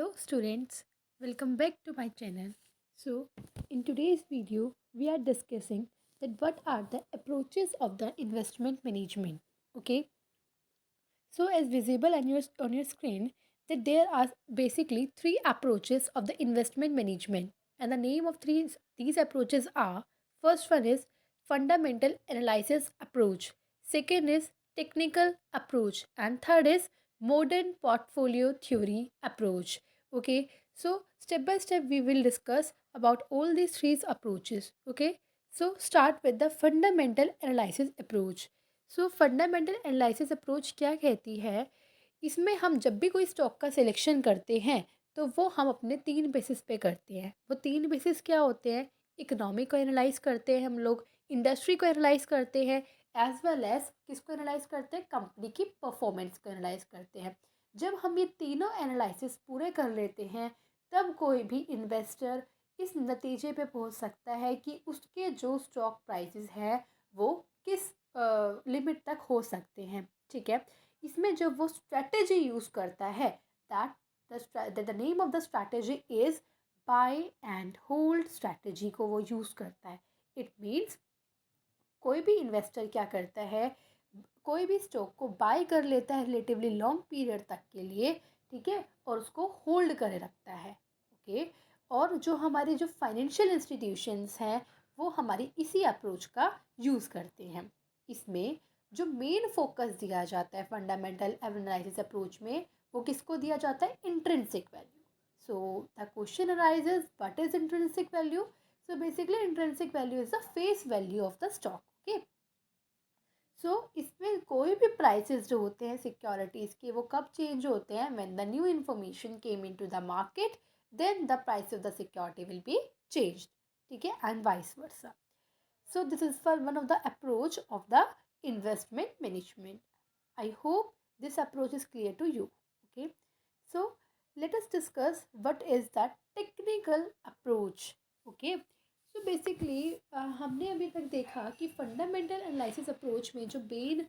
Hello students, welcome back to my channel. So in today's video we are discussing that what are the approaches of the investment management. Okay, so as visible on your screen that there are basically three approaches of the investment management, and the name of these approaches are: first one is fundamental analysis approach, second is technical approach, and third is modern portfolio theory approach. Okay, so step by step we will discuss about all these three approaches. Okay, so start with the fundamental analysis approach. So fundamental analysis approach क्या कहती है? इसमें हम जब भी कोई stock का selection करते हैं तो वो हम अपने तीन बेसिस पे करते हैं। वो तीन बेसिस क्या होते हैं? इकोनॉमी को एनालाइज करते हैं हम लोग, इंडस्ट्री को एनालाइज करते हैं, एज वेल एज किसको एनालाइज करते हैं? कंपनी की परफॉर्मेंस को एनालाइज करते हैं। जब हम ये तीनों एनालिसिस पूरे कर लेते हैं तब कोई भी इन्वेस्टर इस नतीजे पे पहुंच सकता है कि उसके जो स्टॉक प्राइसेस है वो किस लिमिट तक हो सकते हैं। ठीक है, इसमें जब वो स्ट्रैटेजी यूज़ करता है, that the name of the strategy is by and hold strategy को वो यूज़ करता है। इट मीन्स कोई भी इन्वेस्टर क्या करता है, कोई भी स्टॉक को बाय कर लेता है रिलेटिवली लॉन्ग पीरियड तक के लिए, ठीक है, और उसको होल्ड करे रखता है। ओके, और जो हमारे जो फाइनेंशियल इंस्टीट्यूशंस हैं वो हमारी इसी अप्रोच का यूज़ करते हैं। इसमें जो मेन फोकस दिया जाता है फंडामेंटल एनालिसिस अप्रोच में, वो किसको दिया जाता है? Intrinsic value. So the question arises, what is intrinsic value? So basically intrinsic value is the face value of the stock. Okay, so इसमें कोई भी प्राइसेस जो होते हैं सिक्योरिटीज़ के वो कब चेंज होते हैं? When the new information came into the market, then the price of the security will be changed. ठीक है, and vice versa. So this is for one of the approach of the investment management. I hope this approach is clear to you. Okay, so let us discuss what is the technical approach. Okay, so basically हमने अभी तक देखा कि fundamental analysis approach में जो main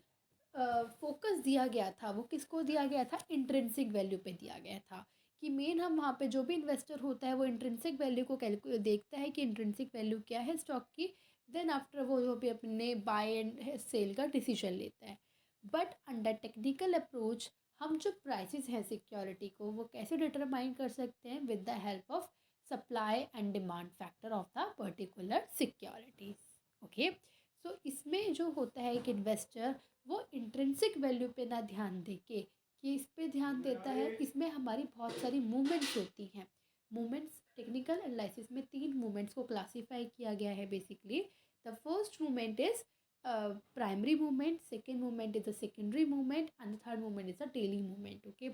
focus दिया गया था वो किसको दिया गया था? इंट्रिंसिक वैल्यू पे दिया गया था कि मेन हम वहाँ पे जो भी इन्वेस्टर होता है वो इंट्रिंसिक वैल्यू को कैलकुलेट देखता है कि इंट्रिंसिक वैल्यू क्या है स्टॉक की, देन आफ्टर वो जो भी अपने बाय एंड सेल का डिसीजन लेता है। बट अंडर टेक्निकल अप्रोच हम जो प्राइसेस हैं सिक्योरिटी को वो कैसे डिटरमाइन कर सकते हैं? With the help of supply and demand factor of the particular securities. Okay, so इसमें जो होता है एक इन्वेस्टर वो इंट्रिंसिक वैल्यू पे ना ध्यान दे के कि इस पे ध्यान देता है, इसमें हमारी बहुत सारी मूवमेंट्स होती हैं। मूवमेंट्स टेक्निकल एनालिसिस में तीन मूवमेंट्स को क्लासीफाई किया गया है basically. The first movement is primary movement, second movement is the secondary movement, and third movement is the tailing movement. Okay,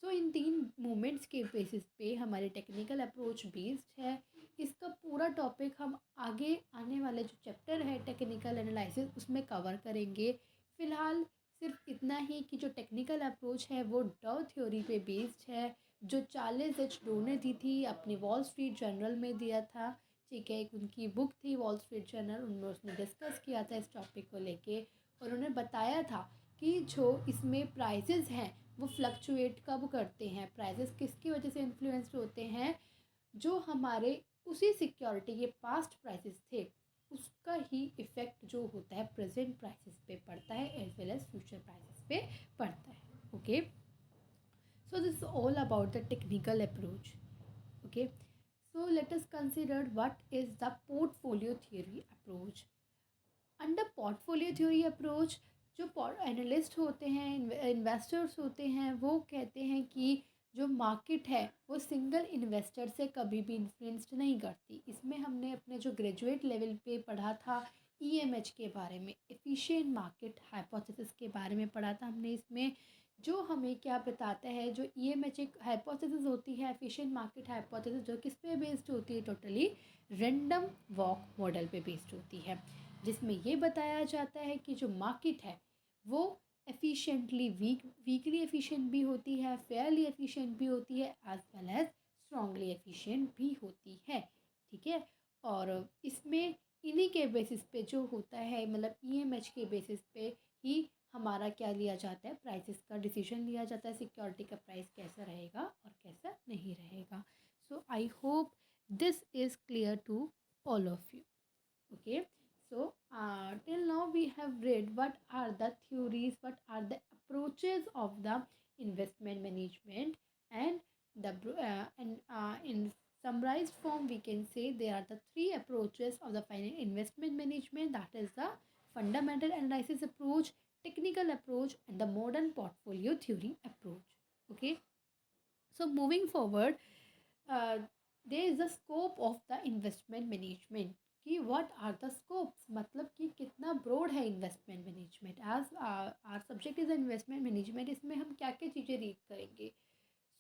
so इन तीन मूवमेंट्स के बेसिस पे हमारे टेक्निकल अप्रोच बेस्ड है। इसका पूरा टॉपिक हम आगे आने वाले जो चैप्टर है टेक्निकल एनालिसिस उसमें कवर करेंगे। फ़िलहाल सिर्फ इतना ही कि जो टेक्निकल अप्रोच है वो डॉ थ्योरी पे बेस्ड है, जो चार्ल्स एच डो ने दी थी, अपने वॉल स्ट्रीट जर्नल में दिया था। ठीक है, एक उनकी बुक थी वॉल स्ट्रीट जर्नल, उनमें उसने डिस्कस किया था इस टॉपिक को लेके, और उन्होंने बताया था कि जो इसमें प्राइसेस हैं वो फ्लक्चुएट कब करते हैं, प्राइसेस किसकी वजह से इन्फ्लुएंस्ड होते हैं? जो हमारे उसी सिक्योरिटी के पास्ट प्राइसेस थे उसका ही इफ़ेक्ट जो होता है प्रेजेंट प्राइसेस पे पड़ता है as well as future prices पे पड़ता है। Okay, so this is all about the technical approach. Okay, so let us consider what is the portfolio theory approach. Under portfolio theory approach जो analyst होते हैं, investors होते हैं, वो कहते हैं कि जो मार्केट है वो सिंगल इन्वेस्टर से कभी भी इन्फ्लुएंस्ड नहीं करती। इसमें हमने अपने जो ग्रेजुएट लेवल पे पढ़ा था ईएमएच के बारे में, एफिशिएंट मार्केट हाइपोथेसिस के बारे में पढ़ा था हमने। इसमें जो हमें क्या बताता है, जो ईएमएच एक हाइपोथेसिस होती है, एफिशिएंट मार्केट हाइपोथेसिस, जो किस पे बेस्ड होती है? टोटली रैंडम वॉक मॉडल पे बेस्ड होती है, जिसमें ये बताया जाता है कि जो मार्केट है वो एफिशिएंटली वीकली एफिशिएंट भी होती है, फेयरली एफिशिएंट भी होती है, as well as strongly efficient भी होती है। ठीक है, और इसमें इन्हीं के बेसिस पे जो होता है, मतलब ईएमएच के बेसिस पे ही हमारा क्या लिया जाता है? प्राइसेस का डिसीजन लिया जाता है, सिक्योरिटी का प्राइस कैसा रहेगा और कैसा ऐसा नहीं रहेगा. So I hope this is clear to all of you. Okay, so till now we have read what are the theories, what are the approaches of the investment management, and in summarized form we can say there are the three approaches of the investment management, that is the fundamental analysis approach, technical approach, and the modern portfolio theory approach. Okay, so moving forward, uh, there is a scope of the investment management कि what are the scopes, मतलब कि कितना broad है investment management. as our subject is investment management, इसमें हम क्या क्या चीज़ें रीड करेंगे.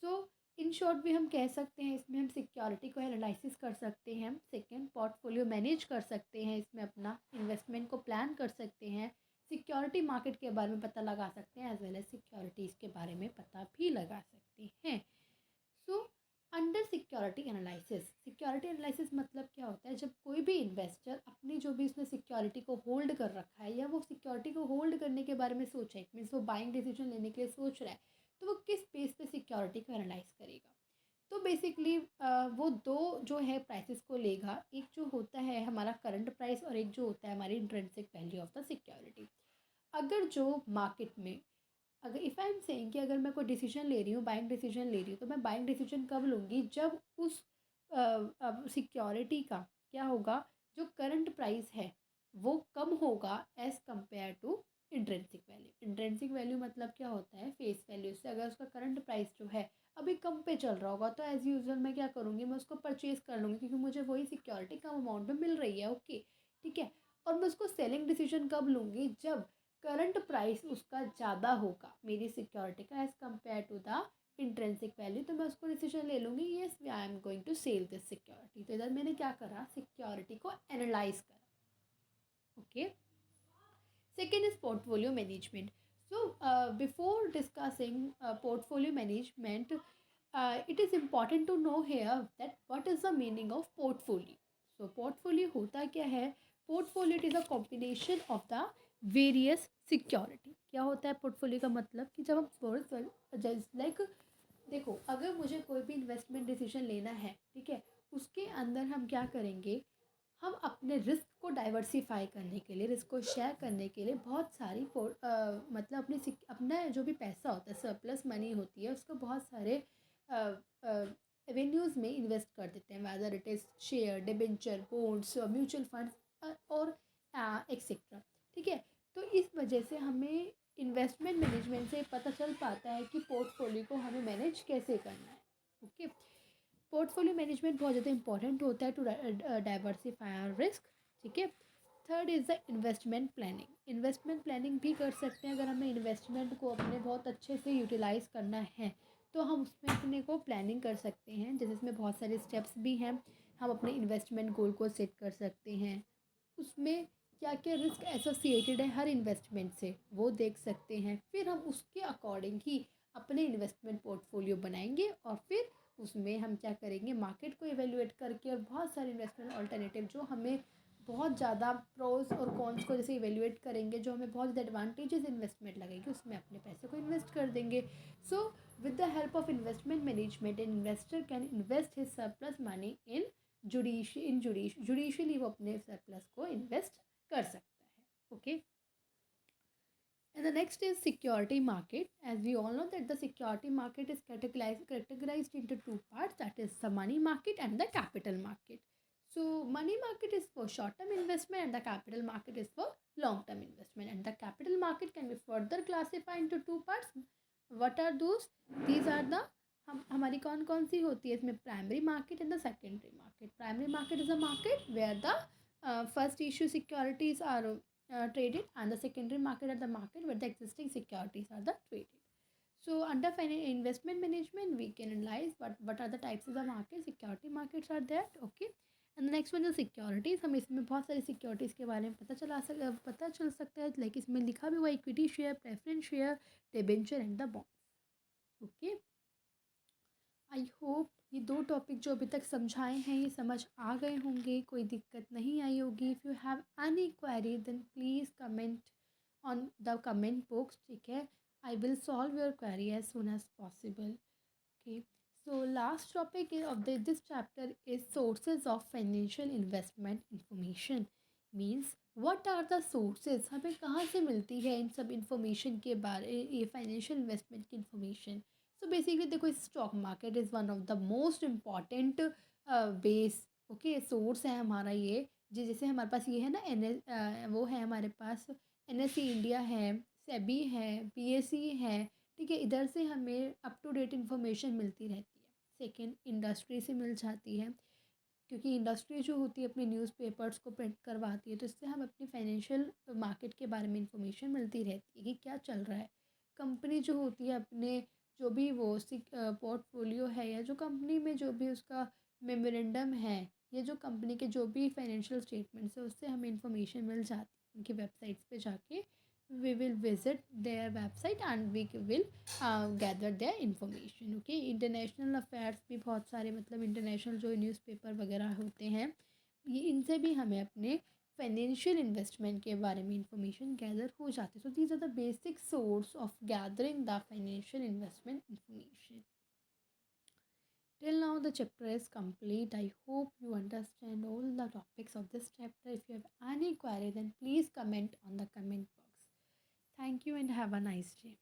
सो इन शॉर्ट भी हम कह सकते हैं इसमें हम सिक्योरिटी को एनालिसिस कर सकते हैं, सेकेंड पोर्टफोलियो मैनेज कर सकते हैं, इसमें अपना इन्वेस्टमेंट को प्लान कर सकते हैं, सिक्योरिटी मार्केट के बारे में पता लगा सकते हैं, एज वेल एज सिक्योरिटीज़ के बारे में पता भी लगा सकते हैं. सो अंडर सिक्योरिटी एनालिसिस मतलब क्या होता है, जब कोई भी इन्वेस्टर अपनी जो भी उसने सिक्योरिटी को होल्ड कर रखा है या वो सिक्योरिटी को होल्ड करने के बारे में सोचा है, मीन्स वो बाइंग डिसीजन लेने के लिए सोच रहा है, तो वो किस बेस पे सिक्योरिटी को एनालाइज करेगा. तो बेसिकली वो दो जो है प्राइसेस को लेगा, एक जो होता है हमारा करंट प्राइस और एक जो होता है हमारी intrinsic value of the security. अगर जो मार्केट में, अगर इफ़ आई एम सेइंग कि अगर मैं कोई डिसीजन ले रही हूँ, बाइंग डिसीजन ले रही हूँ, तो मैं बाइंग डिसीजन कब लूँगी, जब उस सिक्योरिटी का क्या होगा, जो करंट प्राइस है वो कम होगा as compare to intrinsic value. Intrinsic value मतलब क्या होता है, फेस वैल्यू से अगर उसका करंट प्राइस जो है अभी कम पे चल रहा होगा, तो एज़ यूजुअल मैं क्या करूँगी, मैं उसको परचेज़ कर लूँगी क्योंकि मुझे वही सिक्योरिटी कम अमाउंट में मिल रही है. ओके, ठीक है. और मैं उसको सेलिंग डिसीजन कब लूँगी, जब करंट प्राइस उसका ज़्यादा होगा मेरी सिक्योरिटी का as compare to the intrinsic value, तो मैं उसको डिसीजन ले लूँगी, yes I am going to sell this security. तो इधर मैंने क्या करा, सिक्योरिटी को एनालाइज करा. Okay, second is portfolio management. So before discussing portfolio management, it is important to know here that what is the meaning of portfolio. So portfolio होता क्या है, portfolio it is a combination of the various security. क्या होता है portfolio का मतलब कि जब हम जस्ट लाइक देखो, अगर मुझे कोई भी इन्वेस्टमेंट डिसीजन लेना है, ठीक है, उसके अंदर हम क्या करेंगे, हम अपने रिस्क को डाइवर्सिफाई करने के लिए, रिस्क को शेयर करने के लिए बहुत सारी मतलब अपना जो भी पैसा होता है, सरप्लस मनी होती है, उसको बहुत सारे एवेन्यूज़ में इन्वेस्ट कर देते हैं, whether it is share, debenture, bonds, mutual funds और एक्सेट्रा. ठीक है, तो इस वजह से हमें इन्वेस्टमेंट मैनेजमेंट से पता चल पाता है कि पोर्टफोलियो को हमें मैनेज कैसे करना है. ओके, पोर्टफोलियो मैनेजमेंट बहुत ज़्यादा इंपॉर्टेंट होता है टू डाइवर्सिफाई आवर रिस्क. ठीक है. Third is the investment planning. Investment planning भी कर सकते हैं, अगर हमें इन्वेस्टमेंट को अपने बहुत अच्छे से यूटिलाइज़ करना है तो हम उसमें अपने को प्लानिंग कर सकते हैं, जैसे इसमें बहुत सारे स्टेप्स भी हैं. हम अपने इन्वेस्टमेंट गोल को सेट कर सकते हैं, उसमें क्या क्या रिस्क एसोसिएटेड है हर इन्वेस्टमेंट से वो देख सकते हैं, फिर हम उसके अकॉर्डिंग ही अपने इन्वेस्टमेंट पोर्टफोलियो बनाएंगे और फिर उसमें हम क्या करेंगे, मार्केट को इवेल्युएट करके और बहुत सारे इन्वेस्टमेंट अल्टरनेटिव जो हमें बहुत ज़्यादा प्रोज और कॉन्स को जैसे इवेल्युएट करेंगे, जो हमें बहुत ज़्यादा एडवांटेजेस इन्वेस्टमेंट लगेगी, उसमें अपने पैसे को इन्वेस्ट कर देंगे. So with the help of investment management an investor can invest his surplus money in judicially वो अपने सरप्लस को इन्वेस्ट कर सकता है. Okay, and the next is security market. As we all know that the security market is categorized into two parts, that is the money market and the capital market. So money market is for short term investment and the capital market is for long term investment, and the capital market can be further classified into two parts. What are those? These are the हमारी कौन कौन सी होती है इसमें, primary market and the secondary market. Primary market is a market where the first issue securities are traded, and the secondary market are the market where the existing securities are the traded. So under investment management we can analyze what are the types of the market. Security markets are there. Okay, and the next one is securities. हम इसमें बहुत सारी securities के बारे में पता चल सकता है, लाइक इसमें लिखा भी हुआ equity share, preference share, debenture and the bonds. Okay, I hope ये दो टॉपिक जो अभी तक समझाए हैं ये समझ आ गए होंगे, कोई दिक्कत नहीं आई होगी. If you have any query then please comment on the comment box. ठीक है, I will solve your query as soon as possible. Okay, So last topic of this chapter is sources of financial investment information. Means what are the sources, हमें कहाँ से मिलती है इन सब information के बारे, ये फाइनेंशियल इन्वेस्टमेंट की इंफॉर्मेशन. सो बेसिकली देखो, stock market is one of the most important base, okay, source है हमारा ये. जैसे हमारे पास ये है ना, वो है हमारे पास NSE इंडिया है, सेबी है, PSE है. ठीक है, इधर से हमें अप टू डेट इन्फॉर्मेशन मिलती रहती है. सेकंड, इंडस्ट्री से मिल जाती है, क्योंकि इंडस्ट्री जो होती है अपने न्यूज़पेपर्स को प्रिंट करवाती है, तो इससे हम अपनी फाइनेंशियल मार्केट के बारे में इंफॉर्मेशन मिलती रहती है कि क्या चल रहा है. कंपनी जो होती है अपने जो भी वो पोर्टफोलियो है, या जो कंपनी में जो भी उसका मेमोरेंडम है, या जो कंपनी के जो भी फाइनेंशियल स्टेटमेंट्स है, उससे हमें इंफॉर्मेशन मिल जाती है उनकी वेबसाइट्स पे जाके. we will visit their website and we will gather their information. Okay, international affairs भी बहुत सारे, मतलब इंटरनेशनल जो न्यूज़पेपर वगैरह होते हैं, ये इनसे भी हमें अपने फाइनेंशियल इन्वेस्टमेंट के बारे में इंफॉर्मेशन गैदर हो जाती है. So these are the basic source of gathering the financial investment information. Till now, the chapter is complete. I hope you understand all the topics of this chapter. If you have any query, then please comment on the comment box. Thank you and have a nice day.